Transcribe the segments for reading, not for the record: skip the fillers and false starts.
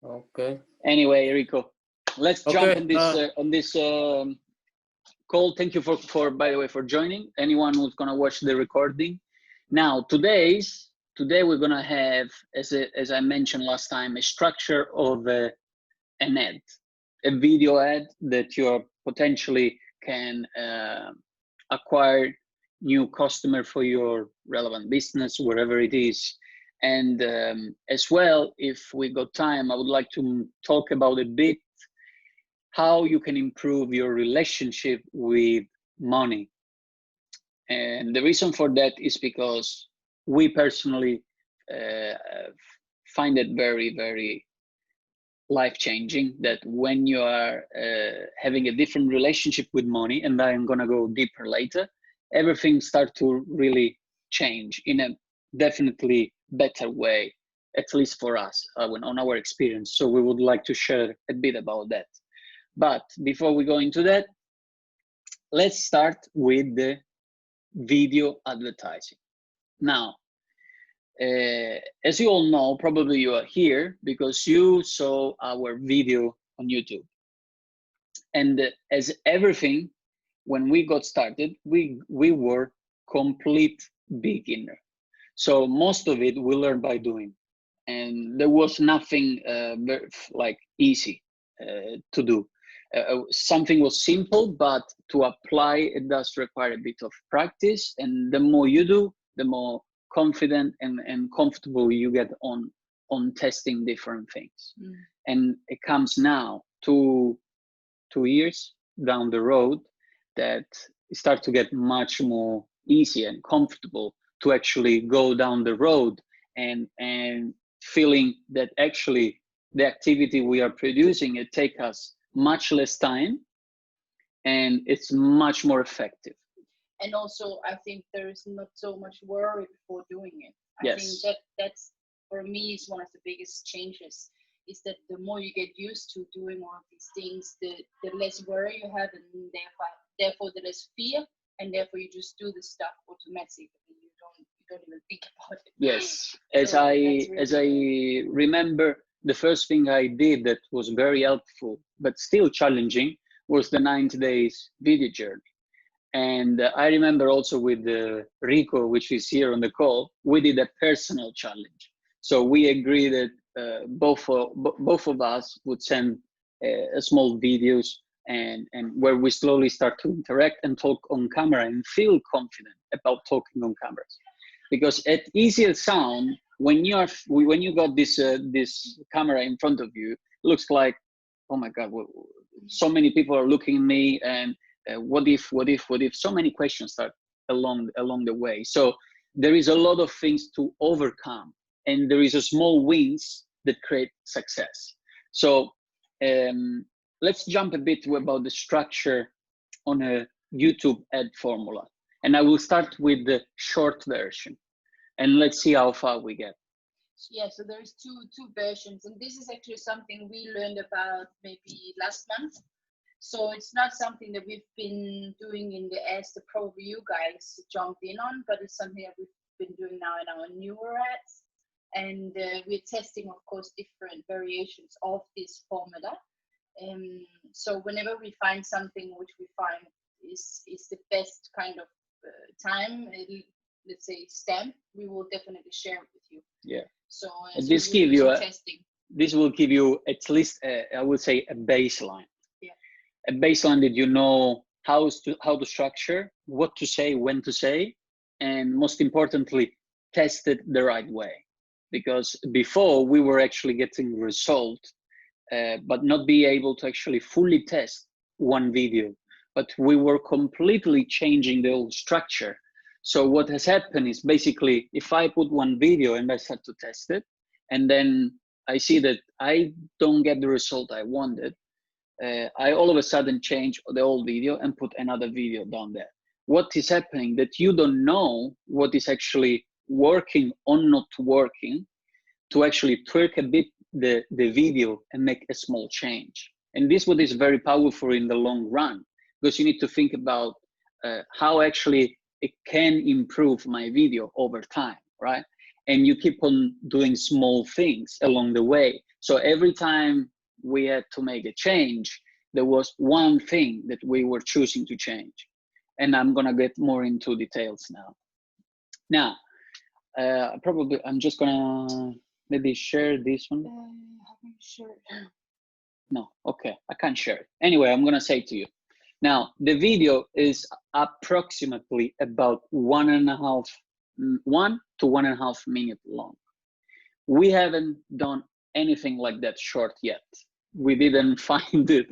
Okay. Anyway, Rico, let's jump Okay. on this call. Thank you for by the way for joining. Anyone who's gonna watch the recording. Now today we're gonna have, as I mentioned last time, a structure of an ad, a video ad that you potentially can acquire new customer for your relevant business, wherever it is. And as well, if we got time, I would like to talk about a bit how you can improve your relationship with money. And the reason for that is because we personally find it very, very life-changing that when you are having a different relationship with money, and I'm gonna go deeper later, everything starts to really change in a definitely better way, at least for us, on our experience. So we would like to share a bit about that. But before we go into that, let's start with the video advertising. Now, as you all know, probably you are here because you saw our video on YouTube. And as everything, when we got started, we were complete beginner. So most of it we learned by doing. And there was nothing like easy to do. Something was simple, but to apply it does require a bit of practice. And the more you do, the more confident and comfortable you get on testing different things. And it comes now to 2 years down the road that it starts to get much more easy and comfortable to actually go down the road and feeling that actually the activity we are producing, it takes us much less time and it's much more effective. And also, I think there is not so much worry before doing it. I Yes. think that's for me is one of the biggest changes. Is that the more you get used to doing all of these things, the less worry you have, and therefore the less fear, and therefore you just do the stuff automatically. You don't even think about it. Yes, So as I remember, the first thing I did that was very helpful but still challenging was the 90 days video journey. And I remember also with Rico, which is here on the call, we did a personal challenge. So we agreed that both of us would send small videos and where we slowly start to interact and talk on camera and feel confident about talking on cameras. Because at easier sound, when you got this camera in front of you, it looks like, oh my God, so many people are looking at me, and what if? So many questions start along the way. So there is a lot of things to overcome, and there is a small wins that create success. So let's jump a bit about the structure on a YouTube ad formula. And I will start with the short version, and let's see how far we get. Yeah, so there's two versions, and this is actually something we learned about maybe last month. So it's not something that we've been doing in the ads that probably you guys jumped in on, but it's something that we've been doing now in our newer ads. And we're testing, of course, different variations of this formula. So whenever we find something which we find is the best kind of time, let's say stamp, we will definitely share it with you. Yeah. So this give you this will give you at least I would say a baseline. Yeah. A baseline that you know how to structure, what to say, when to say, and most importantly, test it the right way. Because before we were actually getting result, but not be able to actually fully test one video. But we were completely changing the old structure. So what has happened is basically, if I put one video and I start to test it, and then I see that I don't get the result I wanted, I all of a sudden change the old video and put another video down there. What is happening that you don't know what is actually working or not working to actually tweak a bit the video and make a small change. And this what is very powerful in the long run, because you need to think about how actually it can improve my video over time, right? And you keep on doing small things along the way. So every time we had to make a change, there was one thing that we were choosing to change. And I'm gonna get more into details now. Now, I'm just gonna maybe share this one. Sure. No, okay, I can't share it. Anyway, I'm gonna say to you. Now, the video is approximately about 1 to 1.5 minutes long. We haven't done anything like that short yet. We didn't find it.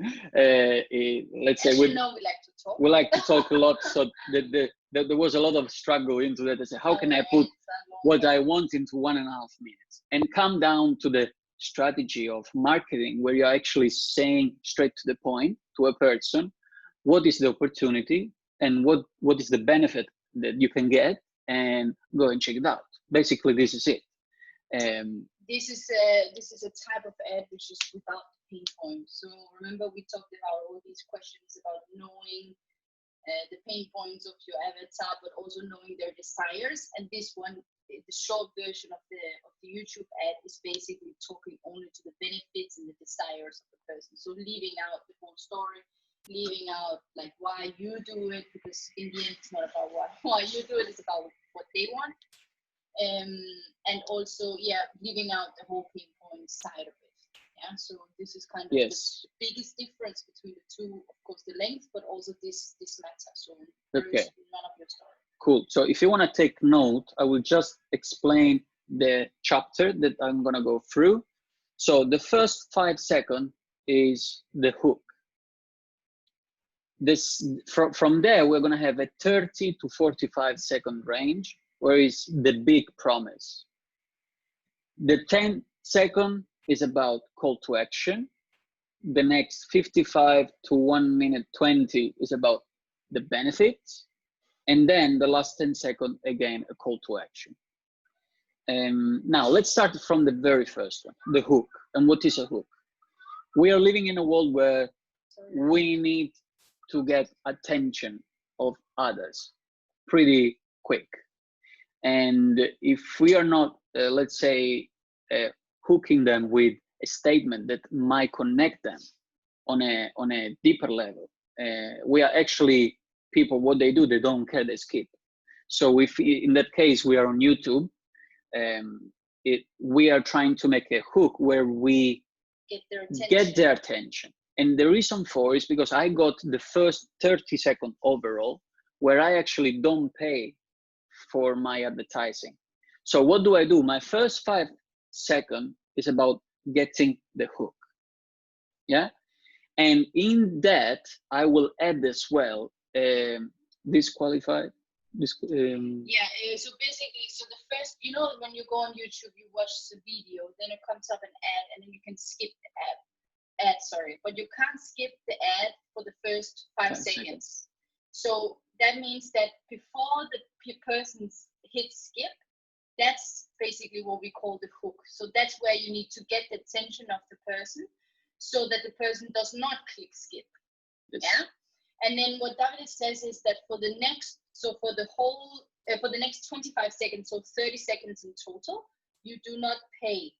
Let's say we like to talk. We like to talk a lot, so there was a lot of struggle into that. I said, how can I put what I want into 1.5 minutes and come down to the strategy of marketing, where you're actually saying straight to the point to a person, what is the opportunity and what is the benefit that you can get, and go and check it out. Basically, this is it. This is a type of ad which is without the pain point. So remember, we talked about all these questions about knowing the pain points of your avatar, but also knowing their desires. And this one, the short version of the YouTube ad, is basically talking only to the benefits and the desires of the person. So leaving out the whole story, leaving out like why you do it, because in the end it's not about why you do it, it's about what they want. And also, leaving out the whole pain point side of it. Yeah, so this is kind of the biggest difference between the two. Of course, the length, but also this matter. So there is none of your story. Cool. So if you want to take note, I will just explain the chapter that I'm gonna go through. So the first 5 seconds is the hook. This from there we're gonna have a 30 to 45 second range, where is the big promise. The 10 second is about call to action. The next 55 to 1 minute 20 is about the benefits. And then the last 10 seconds, again, a call to action. Now let's start from the very first one, the hook. And what is a hook? We are living in a world where we need to get attention of others pretty quick. And if we are not, let's say, hooking them with a statement that might connect them on a deeper level, we are actually people, what they do, they don't care, they skip. So if in that case we are on YouTube, we are trying to make a hook where we get their attention. And the reason for is because I got the first 30 seconds overall, where I actually don't pay for my advertising. So what do I do? My first 5 seconds is about getting the hook. Yeah. And in that, I will add as well, disqualified. So basically, so the first, when you go on YouTube, you watch the video, then it comes up an ad, and then you can skip the ad, but you can't skip the ad for the first 5 seconds. So that means that before the person hits skip, that's basically what we call the hook. So that's where you need to get the attention of the person, so that the person does not click skip. Yes. Yeah. And then what Davide says is that for the next 25 seconds, so 30 seconds in total, you do not pay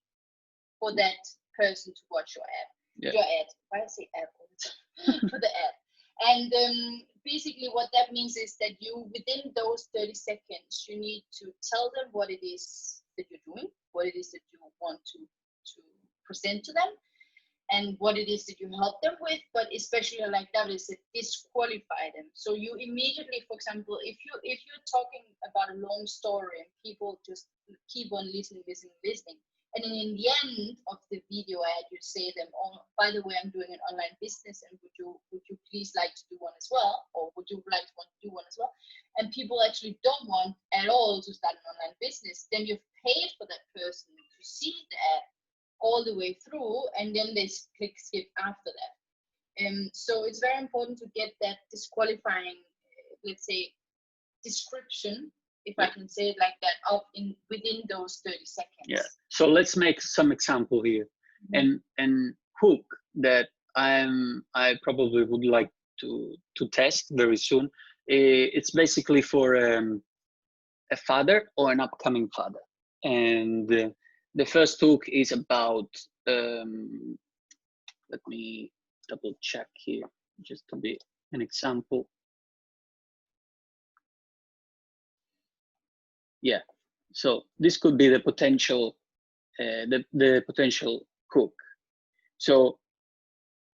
for that person to watch your ad. Yeah. Your ad. Why I say ad all the time? For the ad. And basically what that means is that you, within those 30 seconds, you need to tell them what it is that you're doing, what it is that you want to present to them, and what it is that you help them with, but especially like that is to disqualify them. So you immediately, for example, if you're talking about a long story and people just keep on listening, and then in the end of the video ad, you say them, oh, by the way, I'm doing an online business, and would you please like to do one as well, or would you want to do one as well? And people actually don't want at all to start an online business. Then you've paid for that person to see the ad all the way through, and then they click skip after that. So it's very important to get that disqualifying, let's say, description, if I can say it like that, within those 30 seconds. Yeah. So let's make some example here. Mm-hmm. And hook that I probably would like to test very soon. It's basically for a father or an upcoming father, and the first hook is about let me double check here, just to be an example. Yeah, so this could be the potential, the potential hook. So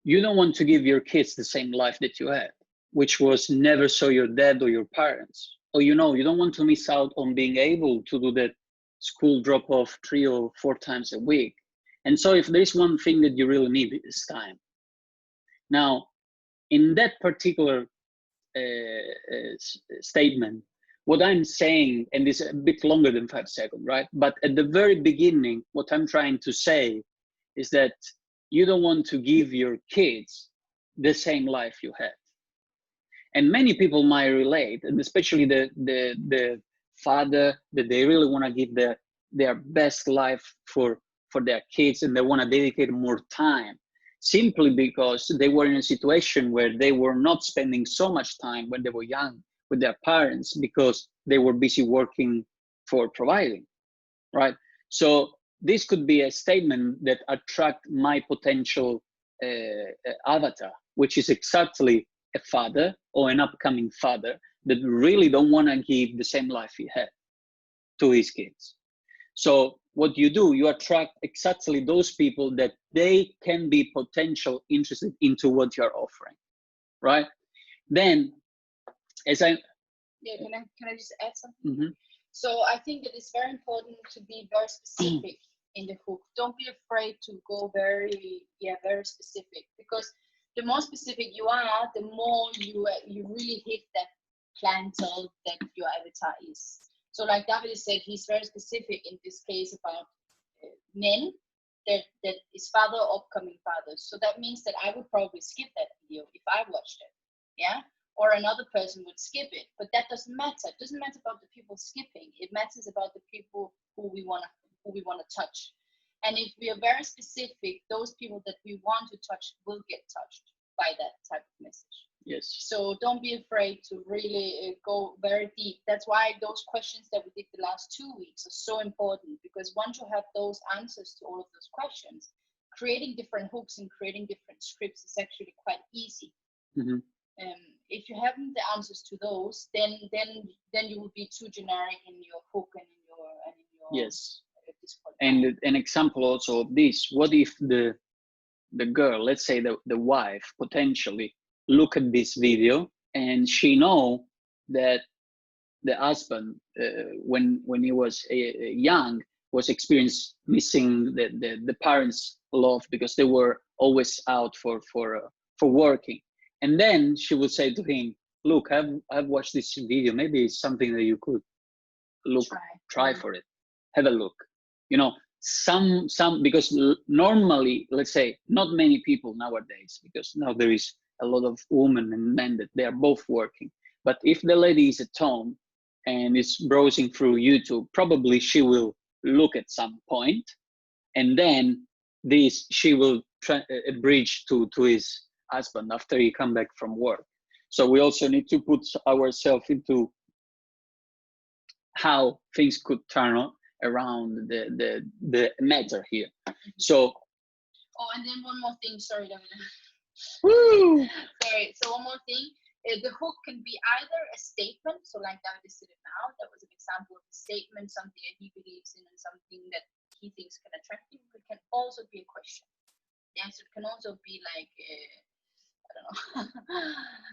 you don't want to give your kids the same life that you had, which was never saw your dad or your parents. Or you don't want to miss out on being able to do that school drop off 3 or 4 times a week. And so if there's one thing that you really need, it's time. Now, in that particular statement, what I'm saying, and it's a bit longer than 5 seconds, right? But at the very beginning, what I'm trying to say is that you don't want to give your kids the same life you had. And many people might relate, and especially the father, that they really want to give their best life for their kids, and they want to dedicate more time, simply because they were in a situation where they were not spending so much time when they were young with their parents, because they were busy working for providing, right? So this could be a statement that attract my potential avatar, which is exactly a father or an upcoming father that really don't want to give the same life he had to his kids. So what you do, you attract exactly those people that they can be potential interested into what you're offering, right? Then, as I can I just add something? So I think it is very important to be very specific in the hook. Don't be afraid to go very specific, because the more specific you are, the more you really hit that clientele that your avatar is. So like Davide said, he's very specific in this case about men that is father or upcoming fathers. So that means that I would probably skip that video if I watched it, yeah? Or another person would skip it, but that doesn't matter. It doesn't matter about the people skipping. It matters about the people who we want to touch. And if we are very specific, those people that we want to touch will get touched by that type of message. Yes. So don't be afraid to really go very deep. That's why those questions that we did the last 2 weeks are so important, because once you have those answers to all of those questions, creating different hooks and creating different scripts is actually quite easy. If you haven't the answers to those, then you will be too generic in your hook and in your yes. And an example also of this: what if the girl, let's say the wife, potentially look at this video and she know that the husband, when he was young, was experienced missing the parents' love because they were always out for working. And then she would say to him, look, I've watched this video. Maybe it's something that you could try for it. Have a look. Some because normally, let's say, not many people nowadays, because now there is a lot of women and men that they are both working. But if the lady is at home and is browsing through YouTube, probably she will look at some point, and then she will bridge to his husband after he come back from work. So we also need to put ourselves into how things could turn around the matter here. So and then one more thing, sorry, Woo! Sorry, so one more thing. The hook can be either a statement, so like David said it now, that was an example of a statement, something that he believes in and something that he thinks can attract you. It can also be a question. The answer can also be like, I don't know,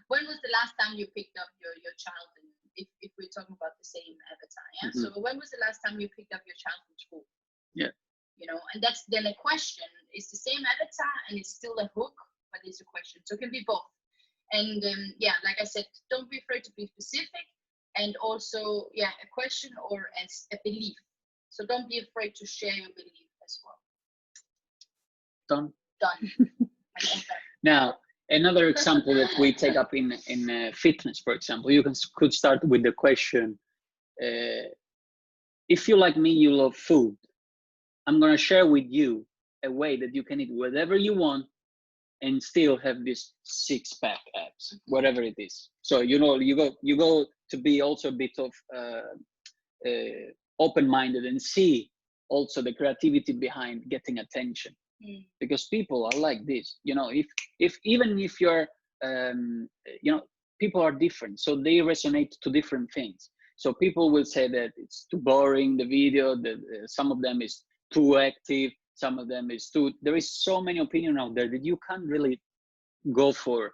when was the last time you picked up your child, if we're talking about the same avatar, yeah? So when was the last time you picked up your child from school? Yeah. And that's then a question. It's the same avatar and it's still a hook, but it's a question. So it can be both. And like I said, don't be afraid to be specific, and also a question or as a belief. So don't be afraid to share your belief as well. Done. Now, another example that we take up in fitness, for example, you could start with the question, if you like me, you love food, I'm going to share with you a way that you can eat whatever you want and still have this 6-pack abs, whatever it is. So you go to be also a bit of open-minded and see also the creativity behind getting attention. because people are like this. You know, if even if you're you know, people are different, so they resonate to different things. So people will say that it's too boring, the video, that some of them is too active, some of them is too, there is so many opinions out there that you can't really go for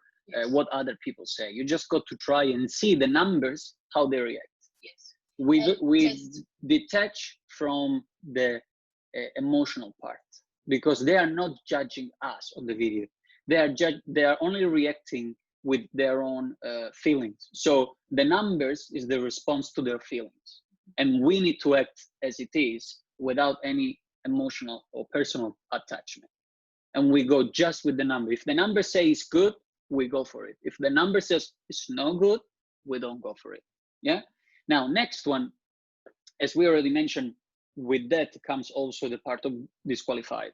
what other people say. You just got to try and see the numbers, how they react. Yes. We detach from the emotional part, because they are not judging us on the video. They are only reacting with their own feelings. So the numbers is the response to their feelings, and we need to act as it is without any emotional or personal attachment. And we go just with the number. If the number says good, we go for it. If the number says it's no good, we don't go for it. Yeah. Now, next one, as we already mentioned, with that comes also the part of disqualified.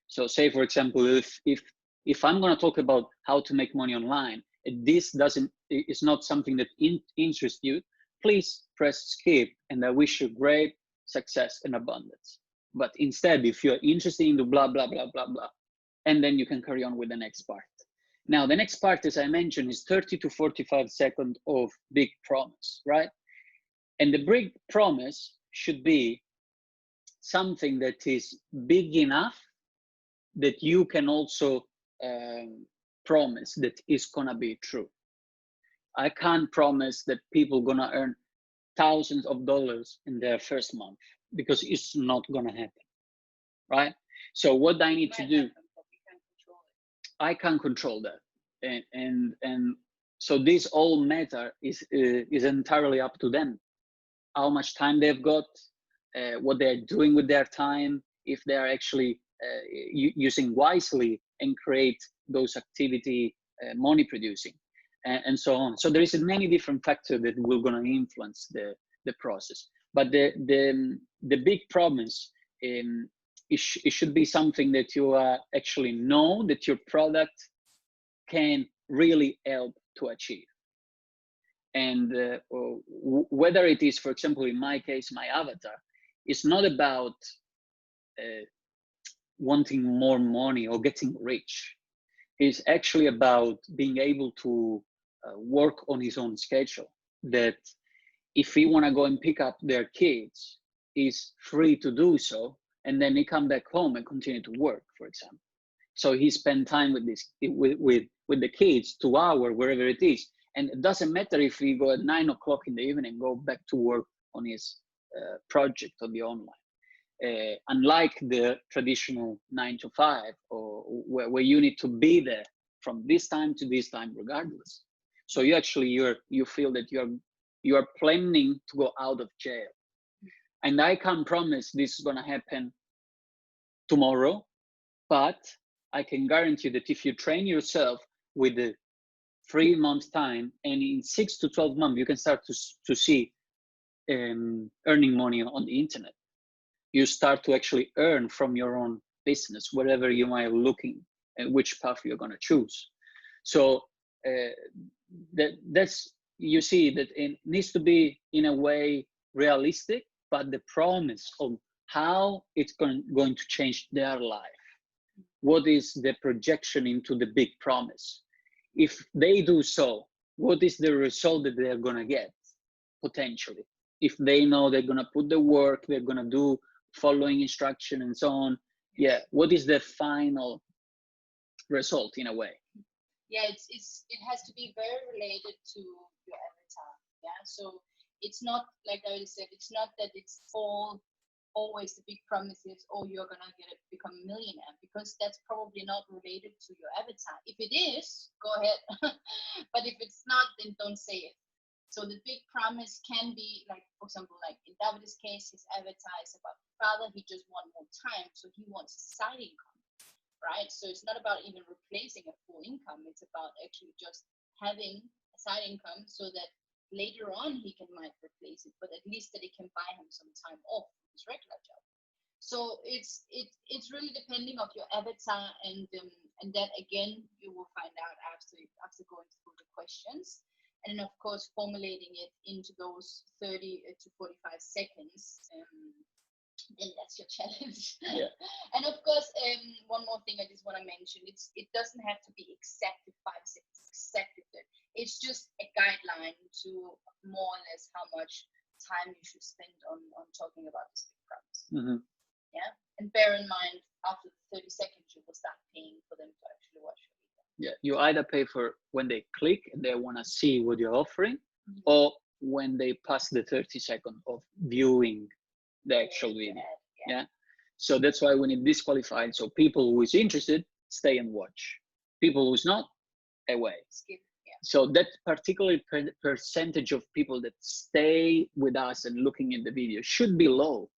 So say, for example, if I'm going to talk about how to make money online, this is not something that interests you, please press skip, and I wish you great success and abundance. But instead, if you're interested in the blah, blah, blah, blah, blah, and then you can carry on with the next part. Now, the next part, as I mentioned, is 30 to 45 seconds of big promise, right? And the big promise should be something that is big enough that you can also promise that is gonna be true. I can't promise that people gonna earn thousands of dollars in their first month, because it's not gonna happen, right? So what I need to do, I can't control that, and so this all matter is entirely up to them. How much time they've got, what they're doing with their time, if they're actually using wisely and create those activity money producing, and so on. So there is many different factors that will going to influence the process. But the big promise, it should be something that you actually know that your product can really help to achieve. And whether it is, for example, in my case, my avatar, it's not about wanting more money or getting rich. It's actually about being able to work on his own schedule. That if he want to go and pick up their kids, he's free to do so, and then he come back home and continue to work, for example. So he spend time with with the kids, 2 hours, wherever it is. And it doesn't matter if he go at 9 o'clock in the evening and go back to work on his project on the online. Unlike the traditional 9 to 5, or where you need to be there from this time to this time, regardless. So you actually you feel that you are planning to go out of jail. And I can't promise this is going to happen tomorrow, but I can guarantee that if you train yourself with the 3 months time, and in 6 to 12 months, you can start to see earning money on the internet. You start to actually earn from your own business, whatever you might be looking and which path you're going to choose. So that's, you see that it needs to be in a way realistic, but the promise of how it's going to change their life. What is the projection into the big promise? If they do so, what is the result that they're going to get potentially? If they know they're going to put the work, they're going to do following instruction and so on. Yeah, what is the final result in a way? Yeah, it has to be very related to your avatar. Yeah, so it's not, like I said, it's not that it's always the big promises, oh, you're gonna become a millionaire, because that's probably not related to your avatar. If it is, go ahead. But if it's not, then don't say it. So the big promise can be, like, for example, like in Davide's case, his avatar is about the father. He just wants more time, so he wants a side income, right? So it's not about even replacing a full income. It's about actually just having a side income so that later on he might replace it, but at least that it can buy him some time off his regular job. So it's really depending of your avatar, and that again you will find out after going through the questions. And then, of course, formulating it into those 30 to 45 seconds then that's your challenge. Yeah. And of course, one more thing I just want to mention: it doesn't have to be exactly 5 seconds, exactly 30. It's just a guideline to more or less how much time you should spend on talking about this big promise. Mm-hmm. Yeah, and bear in mind, after 30 seconds, you will start paying for them to actually watch your video. Yeah, you either pay for when they click and they want to see what you're offering, Mhm. or when they pass the 30 seconds of viewing the actual video. Yeah. So that's why we need disqualified. So people who is interested, stay and watch. People who's not, away. Skip. Yeah. So that particular percentage of people that stay with us and looking at the video should be low,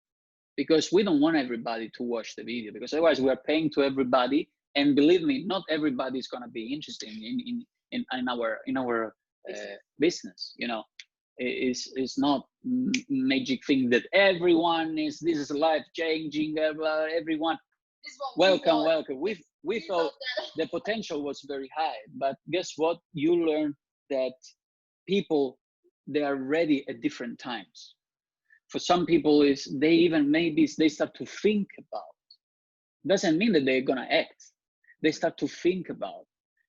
because we don't want everybody to watch the video, because otherwise we are paying to everybody, and believe me, not everybody is going to be interested in our business. You know, it's not magic thing that everyone is, this is life changing, everyone This is what welcome. We thought the potential was very high, but guess what? You learn that people, they are ready at different times. For some people, is they even maybe they start to think about. Doesn't mean that they're gonna act. They start to think about,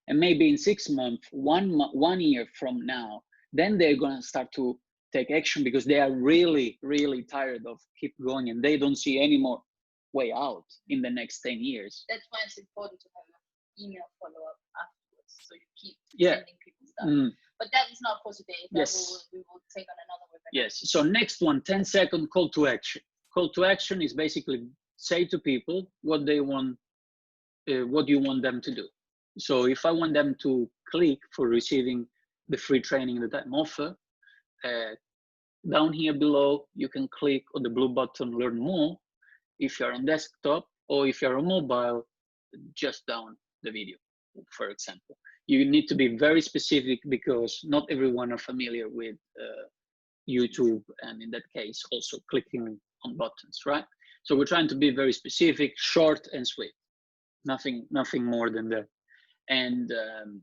and maybe in 6 months, 1 year from now, then they're gonna start to take action, because they are really, really tired of keep going, and they don't see any more way out in the next 10 years. That's why it's important to have an email follow-up afterwards, so you keep Yeah. sending people stuff. But that is not for today. That Yes. we will take on another webinar. Yes. So next one, 10-second call to action. Call to action is basically say to people what they want, what you want them to do. So if I want them to click for receiving the free training that I'm offer, down here below, you can click on the blue button, learn more. If you're on desktop, or if you're on mobile, just down the video, for example. You need to be very specific, because not everyone are familiar with YouTube, and in that case, also clicking on buttons, right? So we're trying to be very specific, short and sweet, nothing more than that. And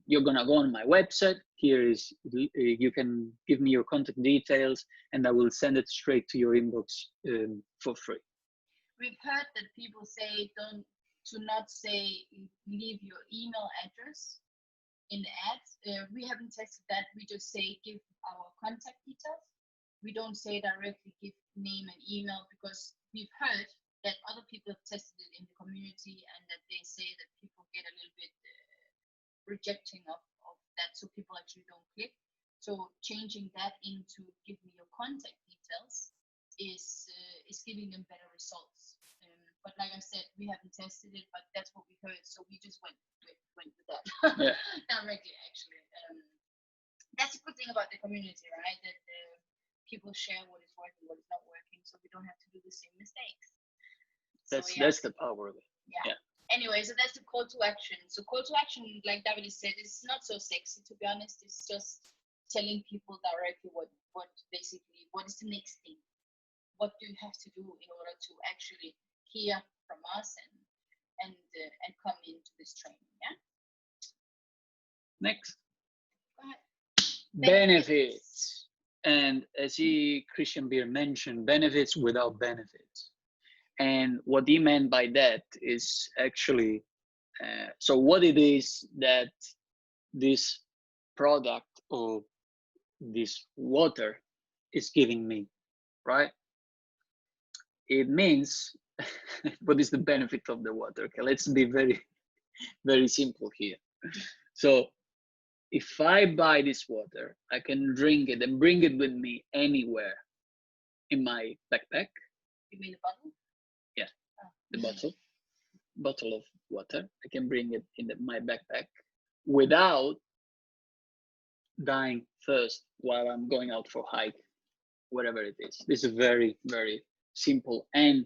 you're gonna go on my website. Here is, you can give me your contact details, and I will send it straight to your inbox for free. We've heard that people say to not say leave your email address in the ads. We haven't tested that. We just say give our contact details. We don't say directly give name and email, because we've heard that other people have tested it in the community, and that they say that people get a little bit rejecting of that, so people actually don't click. So changing that into give me your contact details is giving them better results. But like I said, we haven't tested it, but that's what we heard, so we just went with that. Yeah. Directly, actually. That's the good thing about the community, right? That people share what is working, what is not working, so we don't have to do the same mistakes. That's the power of it. Yeah. Anyway, so that's the call to action. So call to action, like Davide said, is not so sexy, to be honest. It's just telling people directly what basically, what is the next thing? What do you have to do in order to actually hear from us and come into this training? Yeah. Next. Go ahead. Benefits. And as Christian Beer mentioned, benefits without benefits. And what he meant by that is actually, so what it is that this product or this water is giving me, right? It means, what is the benefit of the water? Okay, let's be very, very simple here. So if I buy this water, I can drink it and bring it with me anywhere in my backpack. You mean the bottle? Yeah, the bottle of water. I can bring it in my backpack without dying thirst while I'm going out for a hike, whatever it is. This is a very, very simple and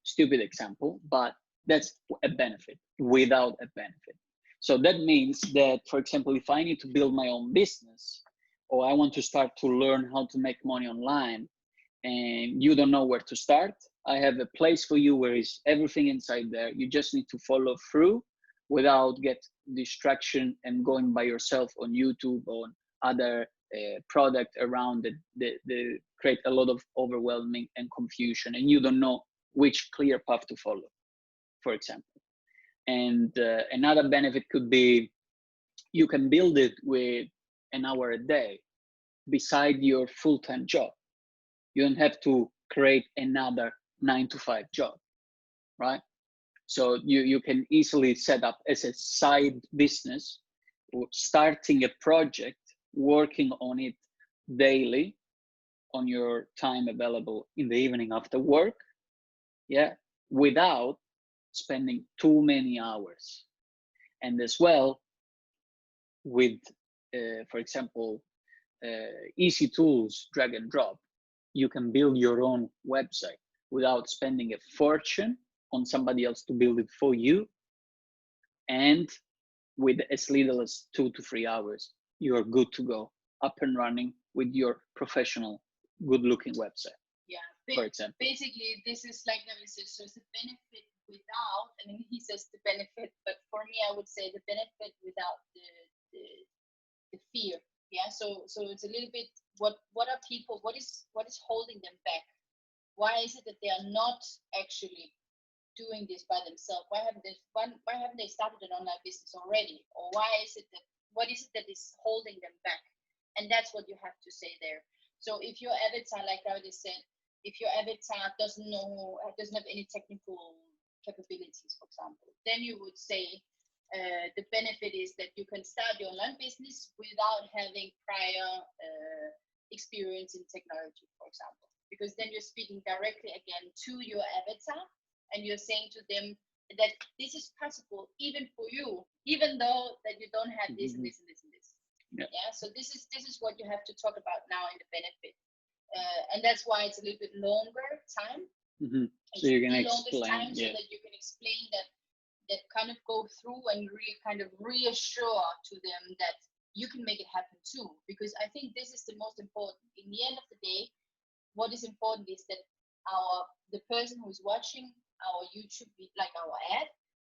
stupid example, but that's a benefit without a benefit. So that means that, for example, if I need to build my own business, or I want to start to learn how to make money online, and you don't know where to start, I have a place for you where is everything inside there. You just need to follow through without get distraction and going by yourself on YouTube or on other product around the create a lot of overwhelming and confusion, and you don't know which clear path to follow, for example. And another benefit could be you can build it with an hour a day beside your full-time job. You don't have to create another 9-to-5 job, right? So you can easily set up as a side business, starting a project, working on it daily on your time available in the evening after work, yeah, without spending too many hours. And as well, with, for example, easy tools, drag and drop, you can build your own website without spending a fortune on somebody else to build it for you. And with as little as 2 to 3 hours, you are good to go, up and running with your professional, good-looking website. Yeah, for example. Basically, this is like David says, so it's the benefit without, I mean, he says the benefit, but for me, I would say the benefit without the fear. Yeah, so it's a little bit, what are people, what is holding them back? Why is it that they are not actually doing this by themselves? Why haven't they started an online business already? Or what is it that is holding them back? And that's what you have to say there. So if your avatar, like I already said, if your avatar doesn't have any technical capabilities, for example, then you would say the benefit is that you can start your online business without having prior experience in technology, for example, because then you're speaking directly again to your avatar, and you're saying to them that this is possible even for you, even though that you don't have this and this and this and this. Yeah. So this is what you have to talk about now in the benefit, and that's why it's a little bit longer time. So you can explain, time, so that you can explain that kind of go through and kind of reassure to them that you can make it happen too. Because I think this is the most important. In the end of the day, what is important is that the person who is watching our YouTube, like our ad,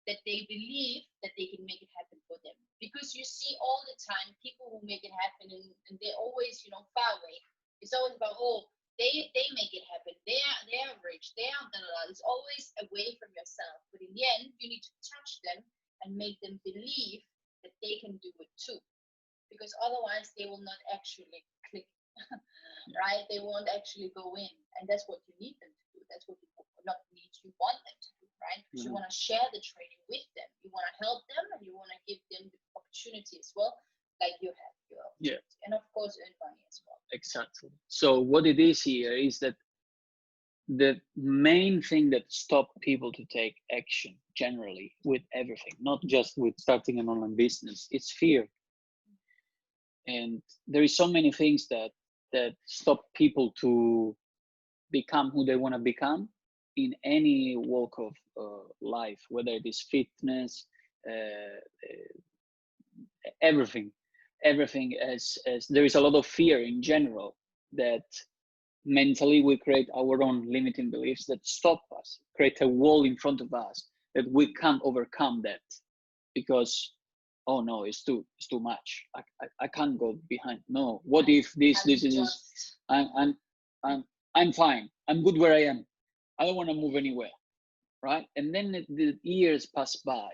that they believe that they can make it happen for them. Because you see all the time people who make it happen, and they're always, far away. It's always about, they make it happen. They're rich. They are blah, blah, blah. It's always away from yourself. But in the end, you need to touch them and make them believe that they can do it too. Because otherwise, they will not actually click, right? They won't actually go in, and that's what you need them to do. That's what you not need. You want them to do, right? Because you want to share the training with them. You want to help them, and you want to give them the opportunity as well, like you have your opportunity, and of course earn money as well. Exactly. So what it is here is that the main thing that stops people to take action generally with everything, not just with starting an online business, it's fear. And there is so many things that stop people to become who they want to become in any walk of life, whether it is fitness, everything as there is a lot of fear in general that mentally we create our own limiting beliefs that stop us, create a wall in front of us that we can't overcome that because, oh no, it's too much. I can't go behind. No, what if this is I'm fine. I'm good where I am. I don't want to move anywhere, right? And then the years pass by,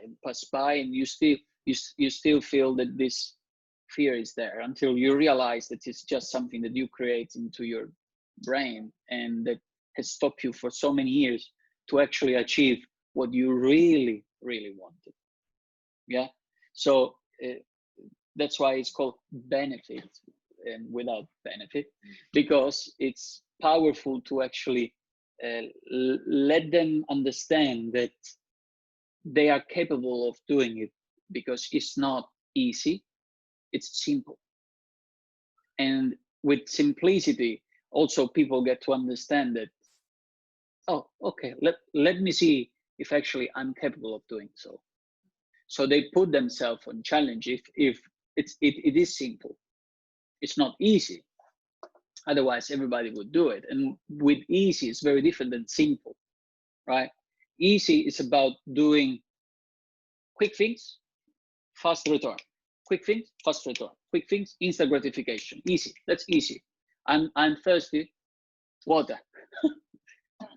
and you still feel that this fear is there until you realize that it's just something that you create into your brain and that has stopped you for so many years to actually achieve what you really, really wanted. Yeah. So that's why it's called benefit and without benefit, because it's powerful to actually let them understand that they are capable of doing it, because it's not easy, it's simple. And with simplicity, also people get to understand that, oh, okay, let me see if actually I'm capable of doing so. So they put themselves on challenge if it is simple. It's not easy. Otherwise, everybody would do it. And with easy, it's very different than simple, right? Easy is about doing quick things, fast return. Quick things, fast return. quick things, instant gratification, easy. That's easy. I'm thirsty, water,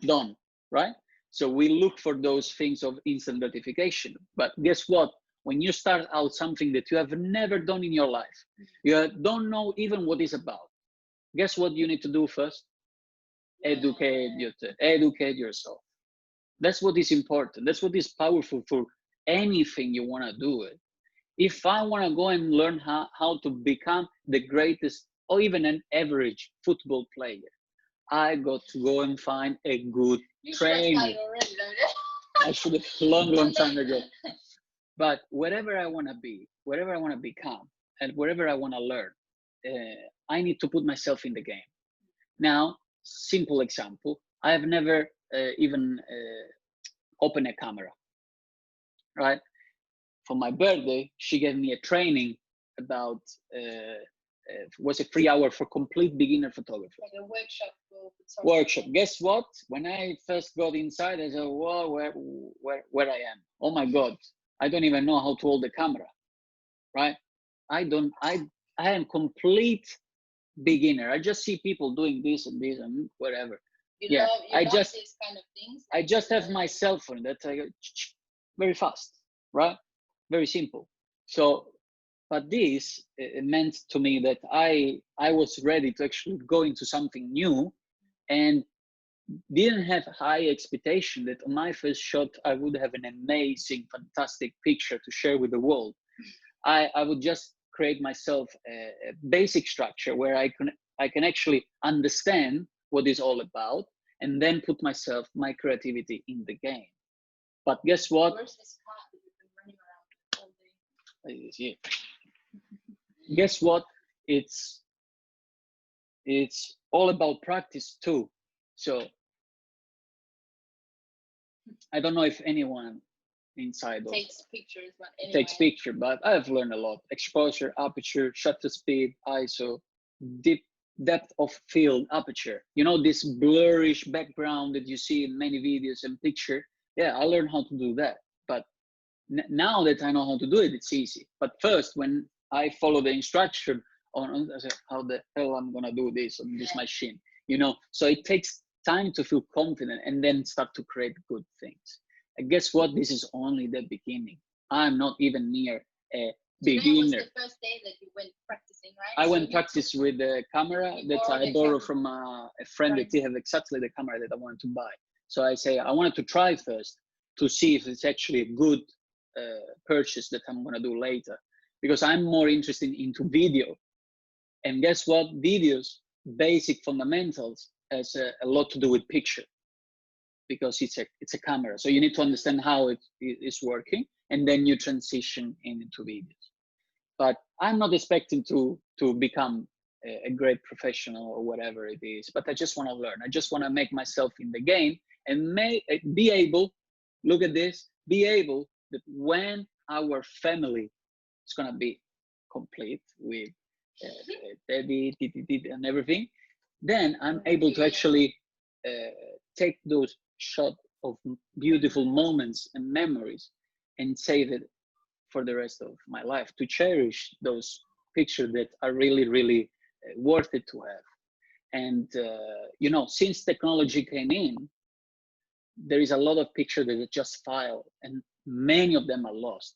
done, right? So we look for those things of instant gratification. But guess what? When you start out something that you have never done in your life, you don't know even what it's about. Guess what you need to do first? Educate yourself. That's what is important. That's what is powerful for anything you want to do it. If I want to go and learn how to become the greatest or even an average football player, I got to go and find a good trainer. I should have long time ago. But wherever I want to be, wherever I want to become, and wherever I want to learn, I need to put myself in the game. Now, simple example, I have never even opened a camera, right? For my birthday, she gave me a training about, was a 3 hour for complete beginner photography. Like a workshop. Workshop. Guess what? When I first got inside, I said, "Whoa, where I am? Oh my God, I don't even know how to hold the camera, right? I am complete beginner. I just see people doing this and this and whatever. You love these kind of things. I just have my cell phone that I go very fast, right? Very simple. So, but this meant to me that I was ready to actually go into something new, and didn't have high expectation that on my first shot I would have an amazing, fantastic picture to share with the world. I would just create myself a basic structure where I can actually understand what it's all about, and then put my creativity in the game. But guess what? Where's this car that you've been running around all day? Yeah. Guess what? It's all about practice too. So I don't know if anyone inside takes pictures, but anyway. Takes picture, but I've learned a lot. Exposure, aperture, shutter speed, ISO, depth of field, aperture. You know, this blurrish background that you see in many videos and picture. Yeah, I learned how to do that. But now that I know how to do it, it's easy. But first, when I follow the instruction on, I say, how the hell I'm gonna do this on this machine? You know, so it takes time to feel confident and then start to create good things. And guess what? This is only the beginning. I'm not even near a beginner. Was the first day that you went practicing, right? I went practice with the camera that I borrowed from a friend that he had exactly the camera that I wanted to buy. So I say I wanted to try first to see if it's actually a good purchase that I'm gonna do later, because I'm more interested into video. And guess what? Videos, basic fundamentals, has a lot to do with picture, because it's a camera. So you need to understand how it is working, and then you transition into videos. But I'm not expecting to become a great professional or whatever it is, but I just want to learn. I just want to make myself in the game and be able, look at this, be able that when our family is going to be complete with daddy, and everything, then I'm able to actually take those shots of beautiful moments and memories and save it for the rest of my life, to cherish those pictures that are really, really worth it to have. And, you know, since technology came in, there is a lot of pictures that are just file, and many of them are lost.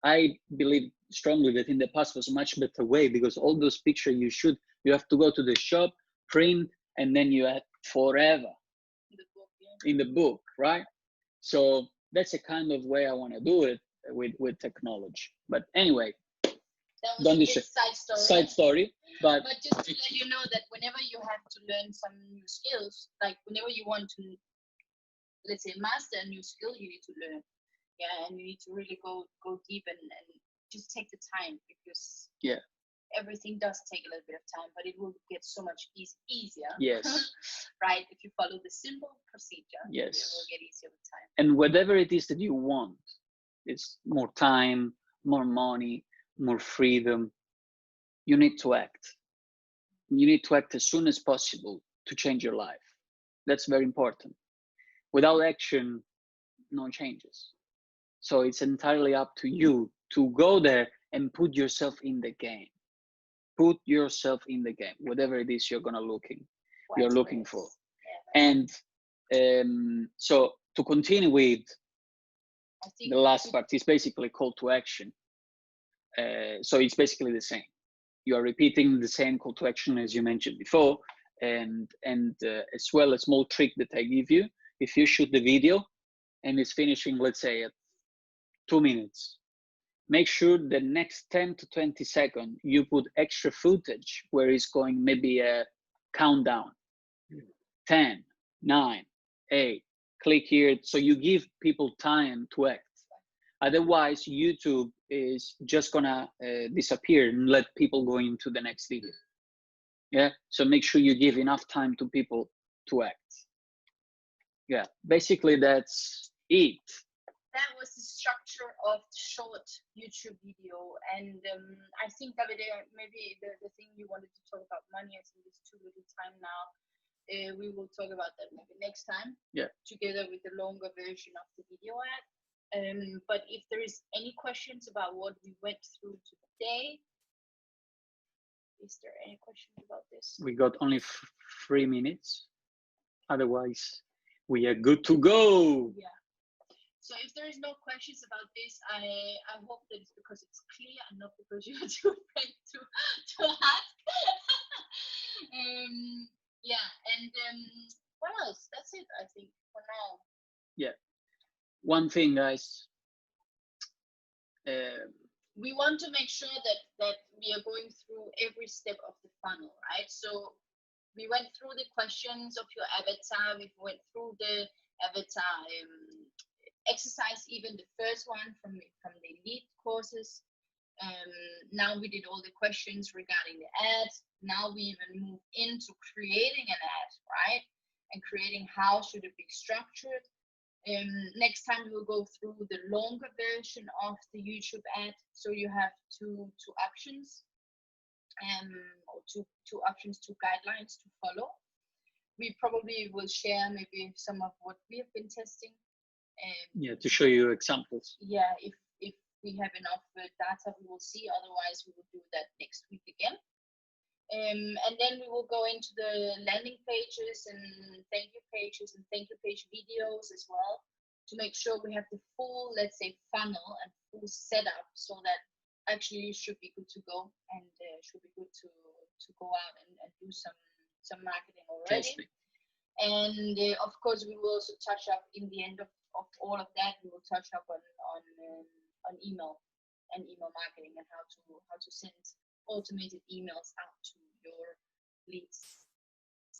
I believe strongly that in the past was a much better way, because all those pictures you have to go to the shop, print, and then you have forever in the book, right? So that's a kind of way I want to do it with technology. But anyway, that was a side story. But just to let you know that whenever you have to learn some new skills, like whenever you want to, let's say, master a new skill, you need to learn. Yeah, and you need to really go deep and just take the time, because everything does take a little bit of time, but it will get so much easier. Yes. Right? If you follow the simple procedure, yes, it will get easier with time. And whatever it is that you want, it's more time, more money, more freedom. You need to act. You need to act as soon as possible to change your life. That's very important. Without action, no changes. So it's entirely up to you to go there and put yourself in the game. put yourself in the game, whatever it is you're looking for. Yeah, And so to continue with the last part is basically call to action. So it's basically the same. You are repeating the same call to action as you mentioned before, and as well, a small trick that I give you: if you shoot the video and it's finishing, let's say at 2 minutes, make sure the next 10 to 20 seconds you put extra footage where it's going maybe a countdown, 10, 9, 8, click here, so you give people time to act. Otherwise, YouTube is just gonna disappear and let people go into the next video. Yeah, so make sure you give enough time to people to act. Yeah, basically that's it. That was the structure of the short YouTube video. And I think, Davide, maybe the thing you wanted to talk about money, I think it's too little time now. We will talk about that maybe next time. Yeah. Together with the longer version of the video ad. But if there is any questions about what we went through today, is there any questions about this? We got only 3 minutes. Otherwise, we are good to go. Yeah. So if there is no questions about this, I hope that it's because it's clear and not because you're too afraid to ask. Yeah, and what else? That's it, I think, for now. Yeah. One thing, guys. We want to make sure that we are going through every step of the funnel, right? So we went through the questions of your avatar. We went through the avatar exercise, even the first one from the elite courses. Now we did all the questions regarding the ads. Now we even move into creating an ad, right? And creating how should it be structured. Next time we will go through the longer version of the YouTube ad. So you have two options, or two options, two guidelines to follow. We probably will share maybe some of what we have been testing. Yeah, to show you examples. Yeah, if we have enough data, we will see. Otherwise, we will do that next week again. And then we will go into the landing pages and thank you pages and thank you page videos as well, to make sure we have the full, let's say, funnel and full setup, so that actually you should be good to go and should be good to go out and do some marketing already. Testing. And of course, we will also touch up in the end of all of that. We will touch up on email and email marketing and how to send automated emails out to your leads.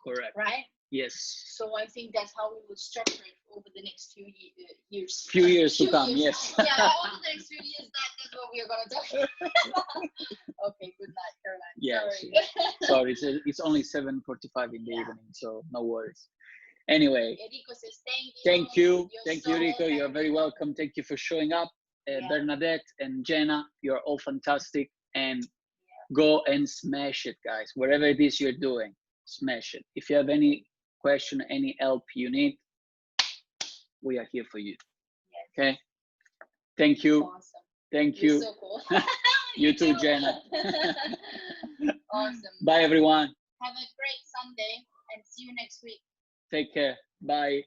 Correct. Right? Yes. So I think that's how we will structure it over the next few years. Few years to come, yes. Yeah, over the next few years, that's what we are going to talk about. Okay, good night, Caroline. Yes. Sorry, it's only 7:45 in the evening, so no worries. Anyway, Rico says thank you. Thank you, Rico. You're very welcome. Thank you for showing up. Bernadette and Jenna, you're all fantastic. And go and smash it, guys. Wherever it is you're doing, smash it. If you have any question, any help you need, we are here for you. Yes. Okay? Thank you. Awesome. Thank You're you. so cool. You too, Jenna. Awesome. Bye, everyone. Have a great Sunday and see you next week. Take care. Bye.